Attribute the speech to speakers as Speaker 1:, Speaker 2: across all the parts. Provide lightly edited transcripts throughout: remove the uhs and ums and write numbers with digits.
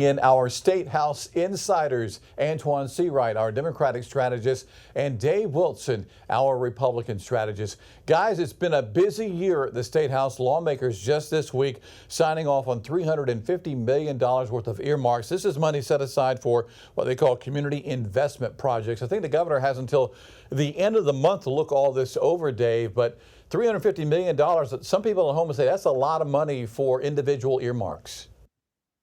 Speaker 1: In our State House Insiders, Antoine Seawright, our Democratic strategist, and Dave Wilson, our Republican strategist. Guys, it's been a busy year at the State House. Lawmakers just this week signing off on $350 million worth of earmarks. This is money set aside for what they call community investment projects. I think the governor has until the end of the month to look all this over, Dave, but $350 million, some people at home would say that's a lot of money for individual earmarks.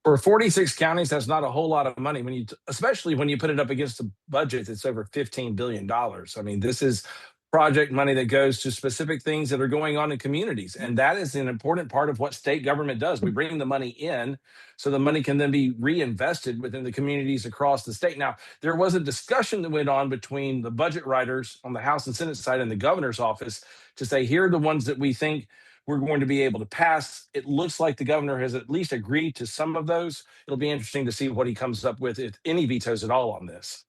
Speaker 2: For 46 counties, that's not a whole lot of money especially when you put it up against a budget that's over $15 billion. I mean, this is project money that goes to specific things that are going on in communities. And that is an important part of what state government does. We bring the money in so the money can then be reinvested within the communities across the state. Now, there was a discussion that went on between the budget writers on the House and Senate side and the governor's office to say, here are the ones that we think we're going to be able to pass. It looks like the governor has at least agreed to some of those. It'll be interesting to see what he comes up with, if any vetoes at all on this.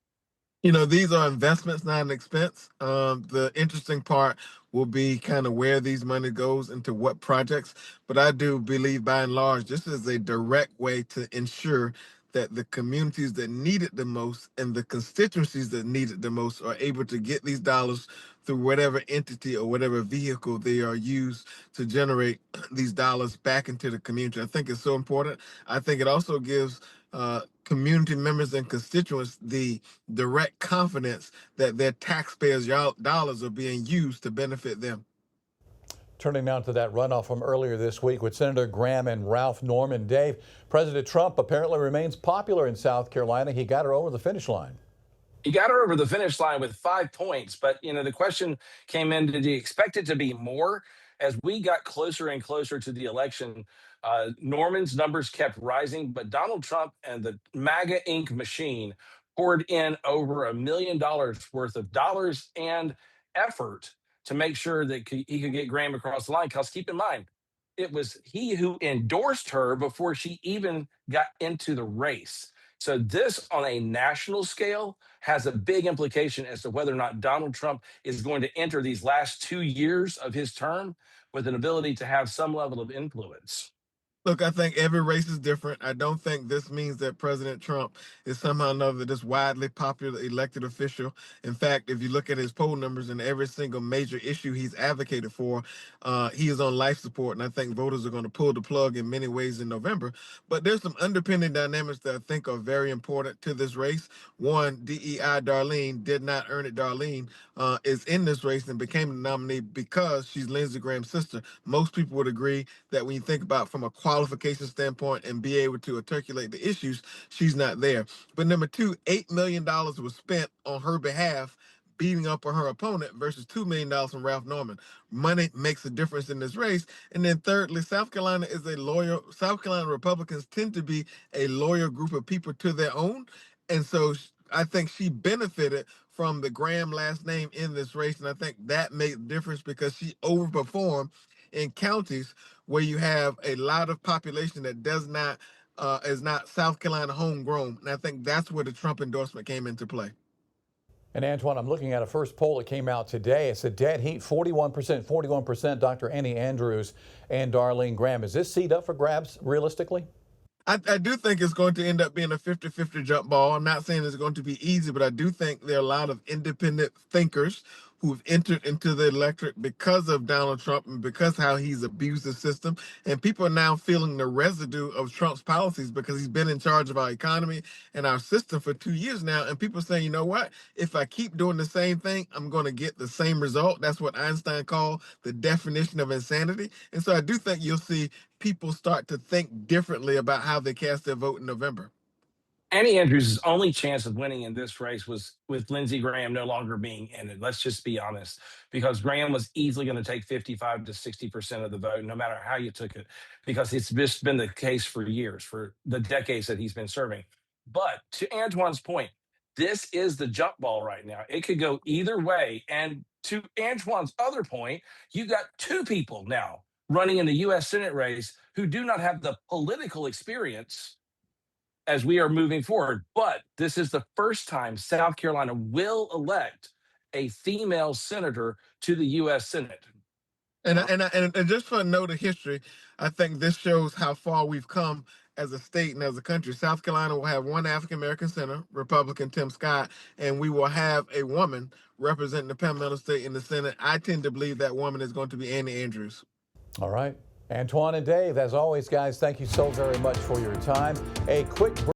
Speaker 3: You know, these are investments, not an expense. The interesting part will be kind of where these money goes into what projects. But I do believe, by and large, this is a direct way to ensure that the communities that need it the most and the constituencies that need it the most are able to get these dollars through whatever entity or whatever vehicle they are used to generate these dollars back into the community. I think it's so important. I think it also gives community members and constituents the direct confidence that their taxpayers' dollars are being used to benefit them.
Speaker 1: Turning now to that runoff from earlier this week with Senator Graham and Ralph Norman. Dave, President Trump apparently remains popular in South Carolina. He got her over the finish line.
Speaker 2: He got her over the finish line with 5 points. But, the question came in, did he expect it to be more? As we got closer and closer to the election, Norman's numbers kept rising, but Donald Trump and the MAGA Inc. machine poured in over $1 million worth of dollars and effort to make sure that he could get Graham across the line. Because keep in mind, it was he who endorsed her before she even got into the race. So this, on a national scale, has a big implication as to whether or not Donald Trump is going to enter these last 2 years of his term with an ability to have some level of influence.
Speaker 3: Look, I think every race is different. I don't think this means that President Trump is somehow or another this widely popular elected official. In fact, if you look at his poll numbers and every single major issue he's advocated for, he is on life support. And I think voters are going to pull the plug in many ways in November. But there's some underpinning dynamics that I think are very important to this race. One, DEI Darlene did not earn it. Darlene is in this race and became the nominee because she's Lindsey Graham's sister. Most people would agree that when you think about from a qualification standpoint and be able to articulate the issues, she's not there. But number two, $8 million was spent on her behalf beating up on her opponent versus $2 million from Ralph Norman. Money makes a difference in this race. And then thirdly, South Carolina is a loyal, South Carolina Republicans tend to be a loyal group of people to their own. And so I think she benefited from the Graham last name in this race. And I think that made a difference because she overperformed in counties where you have a lot of population that is not South Carolina homegrown. And I think that's where the Trump endorsement came into play.
Speaker 1: And Antoine, I'm looking at a first poll that came out today. It's a dead heat, 41%, Dr. Annie Andrews and Darline Graham. Is this seat up for grabs realistically?
Speaker 3: I do think it's going to end up being a 50-50 jump ball. I'm not saying it's going to be easy, but I do think there are a lot of independent thinkers who've entered into the electorate because of Donald Trump and because how he's abused the system. And people are now feeling the residue of Trump's policies because he's been in charge of our economy and our system for 2 years now. And people are saying, you know what? If I keep doing the same thing, I'm going to get the same result. That's what Einstein called the definition of insanity. And so I do think you'll see people start to think differently about how they cast their vote in November.
Speaker 2: Annie Andrews' only chance of winning in this race was with Lindsey Graham no longer being in it. Let's just be honest, because Graham was easily going to take 55 to 60% of the vote, no matter how you took it, because it's just been the case for years, for the decades that he's been serving. But to Antoine's point, this is the jump ball right now. It could go either way. And to Antoine's other point, you got 2 people now running in the U.S. Senate race who do not have the political experience as we are moving forward. But this is the first time South Carolina will elect a female senator to the U.S. Senate.
Speaker 3: And just for a note of history, I think this shows how far we've come as a state and as a country. South Carolina will have one African American senator, Republican Tim Scott, and we will have a woman representing the Panhandle State in the Senate. I tend to believe that woman is going to be Annie Andrews.
Speaker 1: All right. Antoine and Dave, as always, guys, thank you so very much for your time. A quick